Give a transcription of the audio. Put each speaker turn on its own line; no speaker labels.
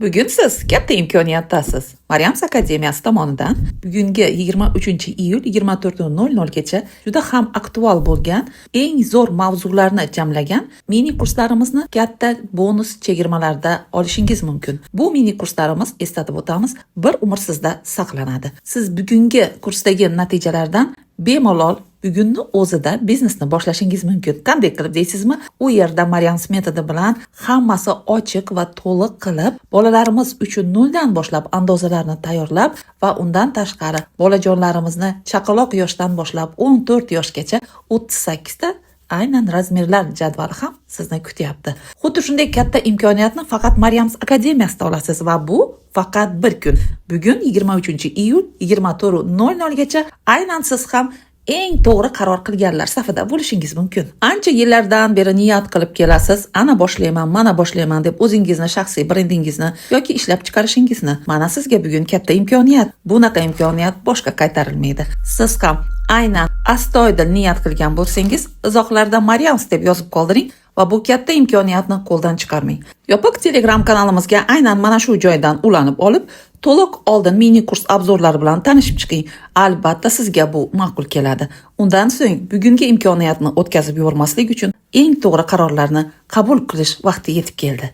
Bugun siz katta imkoniyatdasiz. Maryams akademiyasi tomonidan bugungi 23-iyul 24:00 gacha juda ham aktual bo'lgan, eng zo'r mavzularni jamlagan mini kurslarimizni katta bonus chegirmalarda olishingiz mumkin. Bu mini kurslarimiz, eslatib o'tamiz, bir umr sizda saqlanadi. Siz bugungi kursdagi natijalardan bemalol bugunni o'zida biznesni boshlashingiz mumkin. Qanday qilib deysizmi? U yerda Maryams metodi bilan hammasi ochiq va to'liq qilib, bolalarimiz uchun noldan boshlab andozalarni tayyorlab va undan tashqari bolajonlarimizni chaqaloq yoshdan boshlab 14 yoshgacha 38 ta aynan razmerlar jadvali ham sizni kutyapti. Xuddi shunday katta imkoniyatni faqat Maryams akademiyasida olasiz va bu faqat bir kun. Bugun 23-iyul 24:00 gacha aynan siz ham eng to'g'ri qaror qilganlar safida bo'lishingiz mumkin. Ancha yillardan beri niyat qilib kelasiz, ana boshlayman, mana boshlayman deb o'zingizni shaxsiy brendingizni yoki ishlab chiqarishingizni. Mana sizga bugun katta imkoniyat. Bunaqa imkoniyat boshqa qaytarilmaydi. Siz ham aynan astoydil niyat qilgan bo'lsangiz, izohlarda Maryams deb yozib qoldiring va bu katta imkoniyatni qo'ldan chiqarmang. Yopiq Telegram kanalimizga aynan mana shu joydan ulanib olib, to'liq oldin mini kurs obzorlari bilan tanishib chiqing. Albatta sizga bu ma'qul keladi. Undan so'ng bugungi imkoniyatni o'tkazib yubormaslik uchun eng to'g'ri qarorlarni qabul qilish vaqti yetib keldi.